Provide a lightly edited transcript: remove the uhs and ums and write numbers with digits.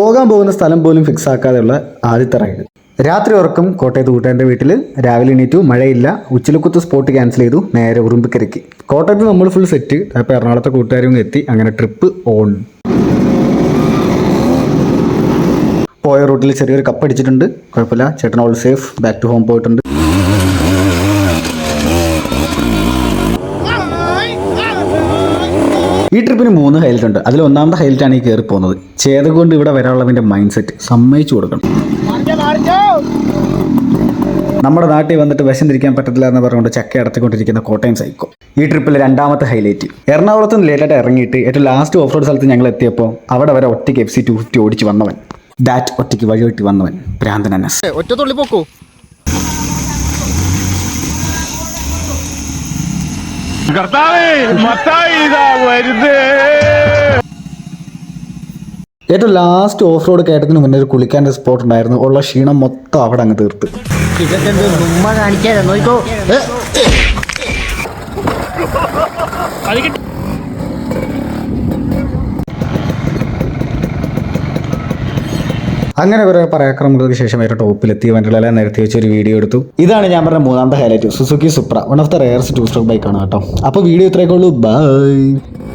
പോകാൻ പോകുന്ന സ്ഥലം പോലും ഫിക്സ് ആക്കാതെയുള്ള ആദ്യത്തെ റൈഡ്. രാത്രി ഉറക്കം കോട്ടയത്ത് കൂട്ടുകാരൻ്റെ വീട്ടിൽ. രാവിലെ എണീറ്റു, മഴയില്ല. ഉച്ചിലക്കുത്ത് സ്പോട്ട് ക്യാൻസൽ ചെയ്തു, നേരെ ഉറുമ്പിക്കരയ്ക്ക്. കോട്ടയത്ത് നമ്മൾ ഫുൾ സെറ്റ്. അപ്പോൾ എറണാകുളത്തെ കൂട്ടുകാരും എത്തി. അങ്ങനെ ട്രിപ്പ് ഓൺ. പോയ റൂട്ടിൽ ചെറിയൊരു കപ്പ് അടിച്ചിട്ടുണ്ട്, കുഴപ്പമില്ല. ചേട്ടൻ all safe, back to home പോയിട്ടുണ്ട്. ഈ ട്രിപ്പിന് 3 ഹൈലൈറ്റ് ഉണ്ട്. അതിൽ ഒന്നാമത്തെ ഹൈലൈറ്റാണ് ഈ കയറി പോകുന്നത്. ചേതകൊണ്ട് ഇവിടെ വരാനുള്ളതിൻ്റെ മൈൻഡ് സെറ്റ് സമ്മതിച്ചു കൊടുക്കണം. നമ്മുടെ നാട്ടിൽ വന്നിട്ട് വിശന്നിരിക്കാൻ പറ്റത്തില്ല എന്ന് പറഞ്ഞുകൊണ്ട് ചക്ക അടത്തിക്കൊണ്ടിരിക്കുന്ന കോട്ടയം സൈക്കോ. ഈ ട്രിപ്പിലെ രണ്ടാമത്തെ ഹൈലൈറ്റ്. എറണാകുളത്ത് നിന്ന് ലേറ്റായിട്ട് ഇറങ്ങിയിട്ട് ഏറ്റവും ലാസ്റ്റ് ഓഫ് റോഡ് സ്ഥലത്ത് ഞങ്ങൾ എത്തിയപ്പോൾ അവിടെ വരെ ഒറ്റയ്ക്ക് FC 250 ഓടിച്ച് വന്നവൻ. ദാറ്റ് ഒറ്റയ്ക്ക് വഴിവെട്ടി വന്നവൻ ഭ്രാന്തൻ അനസ്. ഒറ്റ തുള്ളി പോക്കോ. ഏറ്റവും ലാസ്റ്റ് ഓഫ് റോഡ് കയറ്റത്തിന് മുന്നേ ഒരു കുളിക്കാൻ സ്പോട്ട് ഉണ്ടായിരുന്നു. ഉള്ള ക്ഷീണം മൊത്തം അവിടെ അങ്ങ് തീർത്ത്. അങ്ങനെ കുറെ പരാക്രമങ്ങൾക്ക് ശേഷം ഒരു ടോപ്പിലെത്തി വണ്ടികളെല്ലാം നിരത്തി വെച്ച് ഒരു വീഡിയോ എടുത്തു. ഇതാണ് ഞാൻ പറഞ്ഞ മൂന്നാമത്തെ highlight. Suzuki Supra, one of the rarest 2-stroke ബൈക്കാണ് കേട്ടോ. അപ്പോൾ വീഡിയോ ഇത്രയൊക്കെ ഉള്ളൂ. ബൈ.